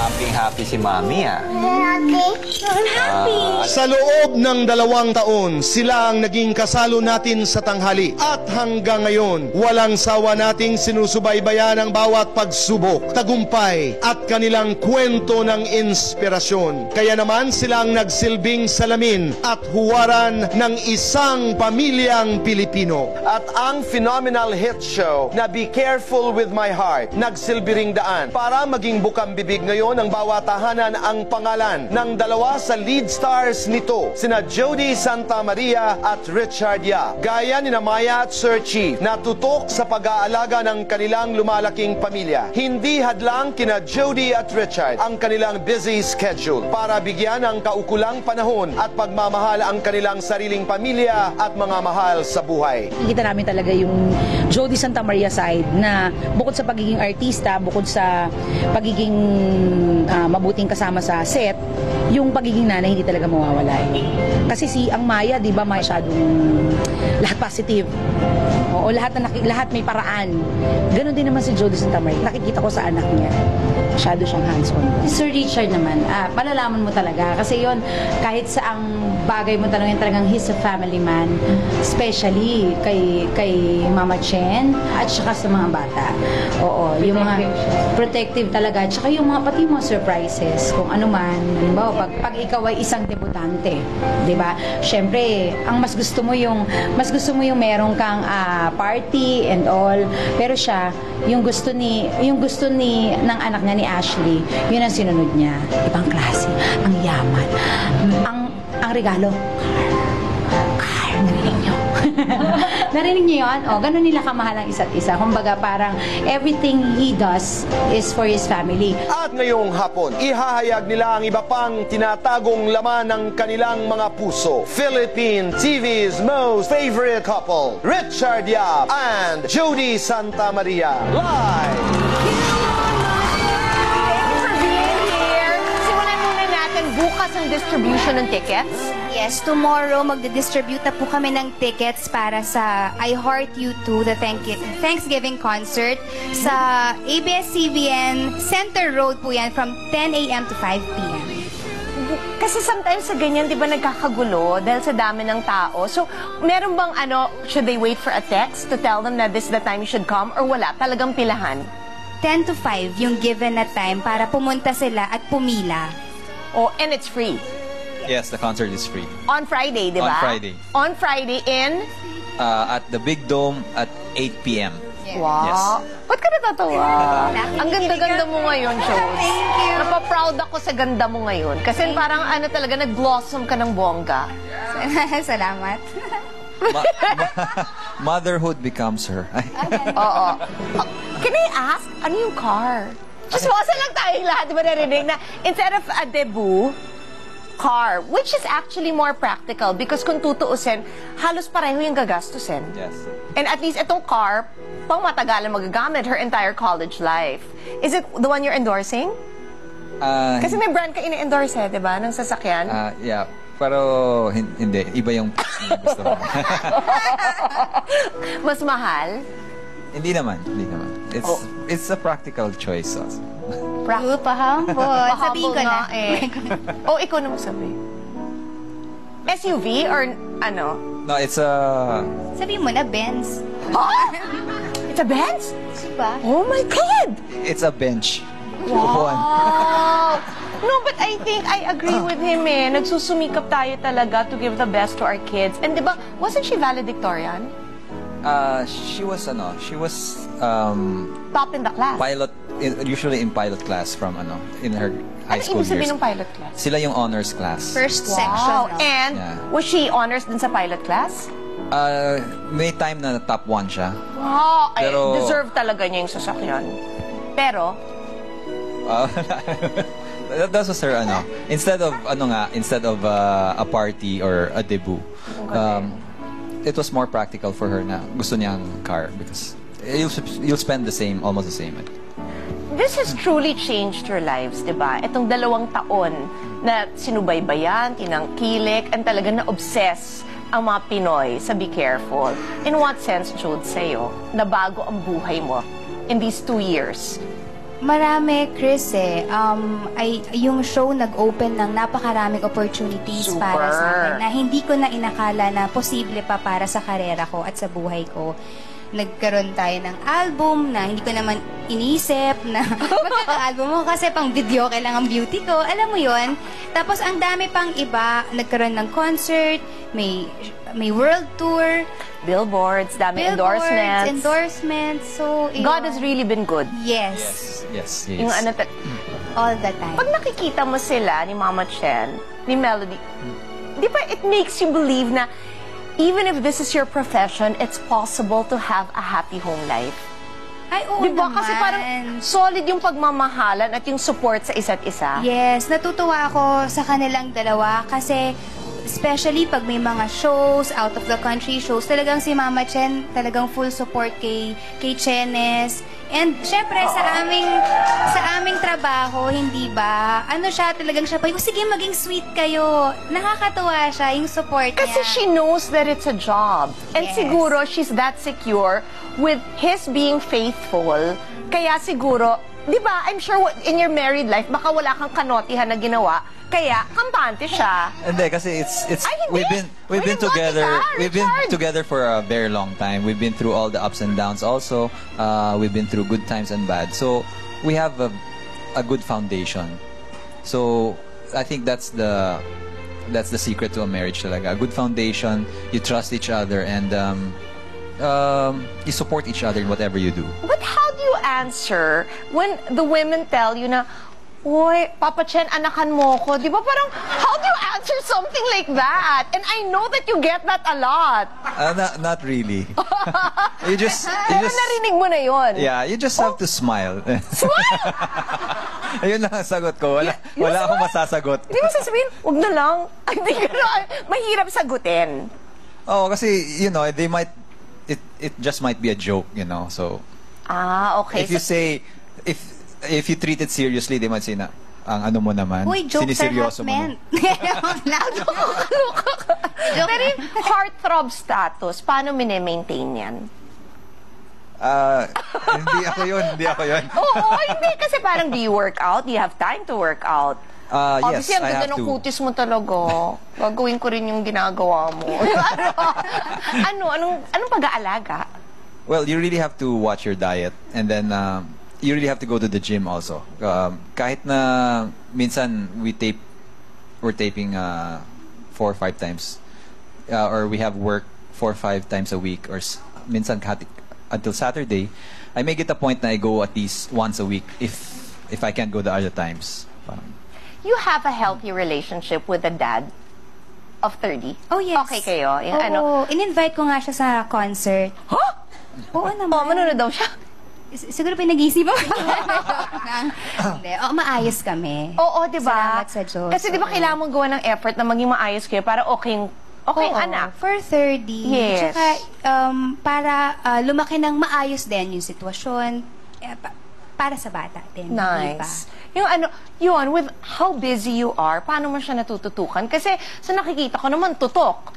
Happy si Mami, ah. Sa loob ng 2 taon, sila ang naging kasalo natin sa tanghali. At hanggang ngayon, walang sawa nating sinusubaybayan ang bawat pagsubok, tagumpay, at kanilang kwento ng inspirasyon. Kaya naman sila ang nagsilbing salamin at huwaran ng isang pamilyang Pilipino. At ang phenomenal hit show na Be Careful With My Heart, nagsilbi ring daan para maging bukang bibig ngayon ng bawat tahanan ang pangalan ng 2 sa lead stars nito, sina Jody Santa Maria at Richard Yap. Gaya ni Maya at Sir Chief, na tutok sa pag-aalaga ng kanilang lumalaking pamilya. Hindi hadlang kina Jody at Richard ang kanilang busy schedule para bigyan ng kaukulang panahon at pagmamahal ang kanilang sariling pamilya at mga mahal sa buhay. Kita namin talaga yung Jody Santa Maria side na bukod sa pagiging artista, bukod sa pagiging mabuting kasama sa set, yung pagiging nanay hindi talaga mawawala. Kasi ang Maya, di ba, masyadong lahat positive. Oo, lahat may paraan. Ganon din naman si Jody Santa Maria. Nakikita ko sa anak niya. Masyado siyang hands-on. Sir Richard naman, malalaman mo talaga. Kasi yon kahit sa ang bagay mo talagang he's a family man. Especially kay Mama Chen at saka sa mga bata. Oo, yung mga protective talaga. At saka yung mga pati mga surprises. Kung ano man, halimbawa, pag ikaw ay isang debutante, di ba? Syempre, ang mas gusto mo yung meron kang party and all. Pero siya, yung gusto ni ng anak niya ni Ashley, yun ang sinunod niya. Ibang klase, ang yaman, ang regalo. Car, narinig niyo. Narinig niyo yun? O, ganun nila kamahal ang isa't isa. Kumbaga, parang everything he does is for his family. At ngayong hapon, ihahayag nila ang iba pang tinatagong laman ng kanilang mga puso. Philippine TV's most favorite couple, Richard Yap and Jody Santa Maria. Live! Bukas ang distribution ng tickets? Yes, tomorrow magdi-distribute na po kami ng tickets para sa I Heart You Too, the Thanksgiving concert sa ABS-CBN Center Road po yan from 10 a.m. to 5 p.m. Kasi sometimes sa ganyan, di ba, nagkakagulo dahil sa dami ng tao. So, meron bang should they wait for a text to tell them that this is the time you should come or wala? Talagang pilahan? 10 to 5 yung given na time para pumunta sila at pumila. Oh, and it's free. Yes, the concert is free. On Friday, di ba? On Friday. On Friday in? At the Big Dome at 8 p.m. Wow. Yes. Ba't ka natatawa? Ang ganda-ganda mo ngayon, Chos. Thank you. Napaproud ako sa ganda mo ngayon. Kasi parang talaga, nag-blossom ka ng bongga. Salamat. Motherhood becomes her. Oo. Can I ask, ano yung car? Chismosa lang tayong lahat, di ba narinig na instead of a debut, car, which is actually more practical because kung tutuusin, halos pareho yung gagastusin. Yes. And at least itong car, pang matagalan magagamit her entire college life. Is it the one you're endorsing? Kasi may brand ka ini-endorse di ba, ng sasakyan? Yeah. Pero hindi, iba yung gusto mo. Mas mahal? Hindi naman. It's a practical choice also. Pahambol. Sabihin ko na. Ikaw na magsabi. SUV or ano? No, it's a... Sabihin mo na, Benz. It's a Benz? Diba? Oh my God! It's a bench. Wow! No, but I think I agree with him Nagsusumikap tayo talaga to give the best to our kids. And diba, wasn't she valedictorian? She was top in the class. Pilot, usually in pilot class from in her high school years. Ano ibig sabihin ng pilot class? Sila yung honors class. First section. And was she honors din sa pilot class? May time na top 1 siya. Wow! Pero, deserve talaga niya yung sasakyan. Pero? That was her, instead of a party or a debut, it was more practical for her na gusto niyang car because you'll spend almost the same. This has truly changed your lives, di ba? Itong 2 taon na sinubaybayan, tinangkilik, and talaga na-obsess ang mga Pinoy sa Be Careful. In what sense, Jude, sa'yo, nabago ang buhay mo in these 2 years? Marami, Chris yung show nag-open ng napakaraming opportunities Super. para sa akin na hindi ko na inakala na posible pa para sa karera ko at sa buhay ko. Nagkaroon tayo ng album na hindi ko naman iniisip na magkaka-album mo kasi pang video kailangan beauty ko. Alam mo yon. Tapos ang dami pang iba. Nagkaroon ng concert, may world tour, Billboards, dami billboards, endorsements. So, God has really been good. Yes. Yes, Yung ano, All the time. pag nakikita mo sila ni Mama Chen, ni Melody, di ba it makes you believe na even if this is your profession, it's possible to have a happy home life. Ay, oo Di ba? naman. Kasi parang solid yung pagmamahalan at yung support sa isa't isa. Yes, natutuwa ako sa kanilang dalawa kasi especially pag may mga shows, out of the country shows, talagang si Mama Chen, talagang full support kay Chenes. And syempre sa aming trabaho, hindi ba? Ano siya, talagang siya pa, sige maging sweet kayo. Nakakatuwa siya, yung support niya. Kasi she knows that it's a job. And Yes. siguro she's that secure with his being faithful. Kaya siguro, di ba, I'm sure in your married life, baka wala kang kanotihan na ginawa. Kaya, kampante siya. Hindi, kasi it's Ay, hindi. we've been William together. Bautista, We've been Richard. together for a very long time. We've been through all the ups and downs. Also, we've been through good times and bad. So we have a good foundation. So I think that's the secret to a marriage talaga. A good foundation. You trust each other and you support each other in whatever you do. But how do you answer when the women tell you na, Uy, Papa Chen, anakan mo ko. Di ba parang, how do you answer something like that? And I know that you get that a lot. Not really. you just Pero narinig mo na yun. Yeah, you just have to smile. Smile! Ayun lang ang sagot ko. Wala akong masasagot. Hindi mo sasabihin, huwag na lang. Ay, hindi ka na. Mahirap sagutin. Oh, kasi, they might, it just might be a joke, So, Ah, okay. if you say, if you treat it seriously, they might say na, ang ano mo naman, Uy, jokes are siniseryoso half mo. meant. Pero yung heartthrob status, paano minemaintain yan? Hindi ako yun. Oo, hindi. Kasi parang, do you work out? Do you have time to work out? Yes, Obviously, ang I ganda have ng to. kutis mo talaga. Gagawin ko rin yung ginagawa mo. Anong pag-aalaga? Well, you really have to watch your diet and then you really have to go to the gym also. Kahit na minsan we're taping 4 or 5 times or we have work 4 or 5 times a week or minsan until Saturday, I make it a point na I go at least once a week if I can't go the other times. You have a healthy relationship with a dad of 30? Oh, yes. Okay kayo? Yung Oo, in-invite ko nga siya sa concert. Huh? Oo naman. Manonood daw siya? Siguro pinag-iisipan ko. Hindi. Maayos kami. Oo, di ba? Salamat sa Diyos. Kasi di ba kailangan mong gawa ng effort na maging maayos kayo para okay Oo, anak? For 30. Yes. Tsaka, para lumaki ng maayos din yung sitwasyon. Para sa bata din. Nice. Yun, with how busy you are, paano mo siya natututukan? Kasi sa nakikita ko naman, tutok.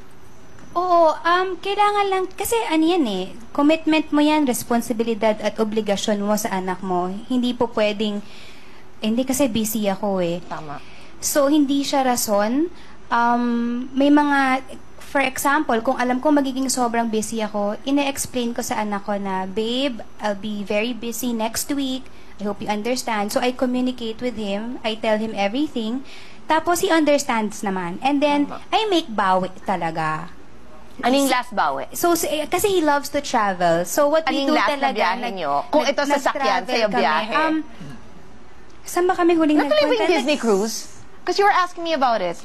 Oo, kailangan lang, kasi commitment mo yan, responsibilidad at obligasyon mo sa anak mo. Hindi po pwedeng, hindi kasi busy ako Tama. So, hindi siya rason. May mga, for example, kung alam ko magiging sobrang busy ako, ine-explain ko sa anak ko na, babe, I'll be very busy next week. I hope you understand. So, I communicate with him. I tell him everything. Tapos, he understands naman. And then, I make bawi talaga. Anong last bawi? So, kasi he loves to travel. So, what we Anong do last talaga... na biyahe nyo? Kung ito sasakyan, nag-travel sa'yo kami. biyahe. Saan ba kami huling Natuloy ba yung nagpunta? Disney cruise? Because you were asking me about it.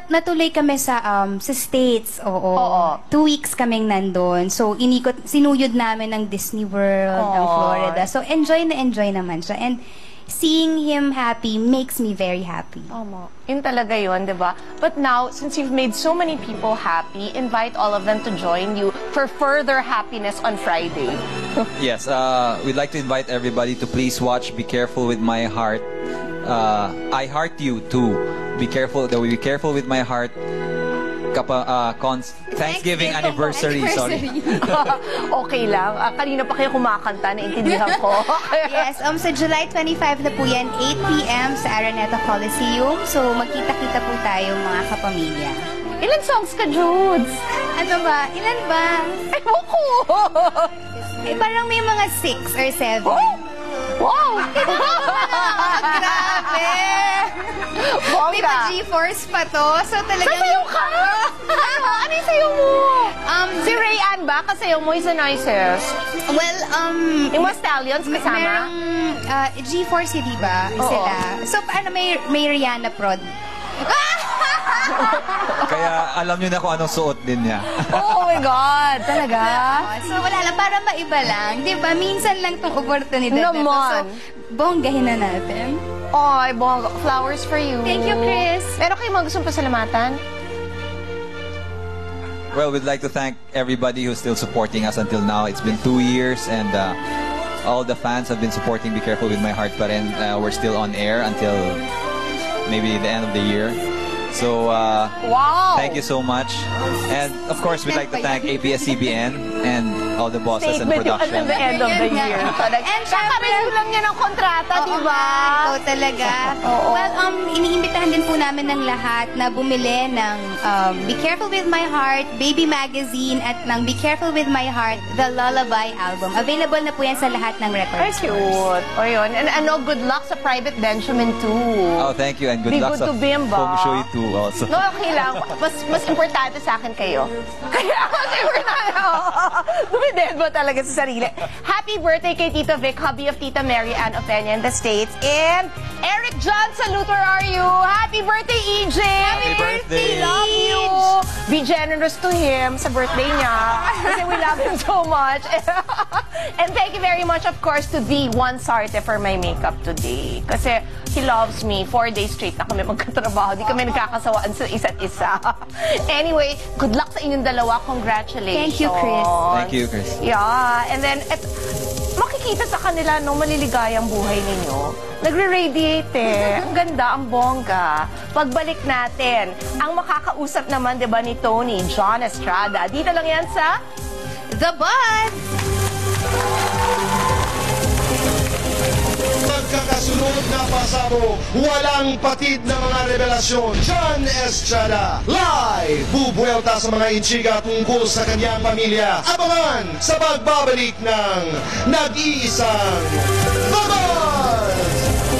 Natuloy kami sa States, oo. Oo. 2 weeks kaming nandun. So, sinuyod namin ng Disney World, ng Florida. So, enjoy naman siya. And seeing him happy makes me very happy. Tama. Yun talaga yun, di ba? But now, since you've made so many people happy, invite all of them to join you for further happiness on Friday. Yes, we'd like to invite everybody to please watch Be Careful with My Heart. I Heart You too. Be careful with my heart. Thanksgiving anniversary, sorry. Okay lang. Kanina pa kayo kumakanta, naintindihan ko. Yes, sa July 25 na po yan, 8 p.m. sa Araneta Coliseum. So, magkita-kita po tayo mga kapamilya. Ilan songs ka, Judes? Ano ba? Ilan ba? Ewan ko. Parang may mga 6 or 7. Wow! Grabe! May Bongga. pa-G-Force pa to. So, talagang... Sasayaw ka? Ano yung sayaw mo? Si Rayanne ba? Kasayaw mo is the nicest. Well, Yung mga stallions kasama? merong G-Force, di ba? Oo. Sila. So, paano may Rihanna prod? Kaya alam nyo na kung anong suot din niya. Oh my God! Talaga? So, wala lang. Para maiba lang. Di ba? Minsan lang tong oportunidad na to. So, Naman. bonggahin na natin. Ay, bongga. Flowers for you. Thank you, Chris. Meron kayong mga gustong pasalamatan? Well, we'd like to thank everybody who's still supporting us until now. It's been 2 years, and all the fans have been supporting Be Careful With My Heart, but we're still on air until maybe the end of the year. So, Wow! thank you so much. And, of course, we'd like to thank ABS-CBN and all the bosses and Statement yung production. until the end of the year. And Kakarenew lang niya ng kontrata, di Oo ba? nga, ikaw talaga. Oo. Well, iniimbitahan din po namin ng lahat na bumili ng Be Careful With My Heart, Baby Magazine, at ng Be Careful With My Heart, The Lullaby Album. Available na po yan sa lahat ng record Ay, stores. cute. O yun. And ano, good luck sa Private Benjamin too. Oh, thank you, and good Be luck good sa to Bimba. Feng Shui too also. No, okay lang. Mas importante sa akin kayo. Kaya mas importante. Dumidend mo talaga sa sarili. Happy birthday kay Tito Vic, hubby of Tita Mary Ann of Peña in the States. And Eric John, salute, where are you? Happy birthday, EJ! Happy birthday! We love you! Be generous to him sa birthday niya. Kasi we love him so much. And thank you very much, of course, to the One Sarte for my makeup today. Kasi he loves me. 4 days straight na kami magkatrabaho. Di kami nagkakasawaan sa isa't isa. Anyway, good luck sa inyong dalawa. Congratulations. Thank you, Chris. Thank you, Chris. Yeah. And then, makikita sa kanila, no, maliligayang buhay ninyo. Nagre-radiate eh. Ang ganda, ang bongga. Pagbalik natin, ang makakausap naman, di ba, ni Tony, John Estrada. Dito lang yan sa The Buzz! Magkakasunod na pasabog, walang patid na mga revelasyon. John Estrada, live! Bubuelta sa mga intriga tungkol sa kanyang pamilya. Abangan sa pagbabalik ng Nag-iisang Baba!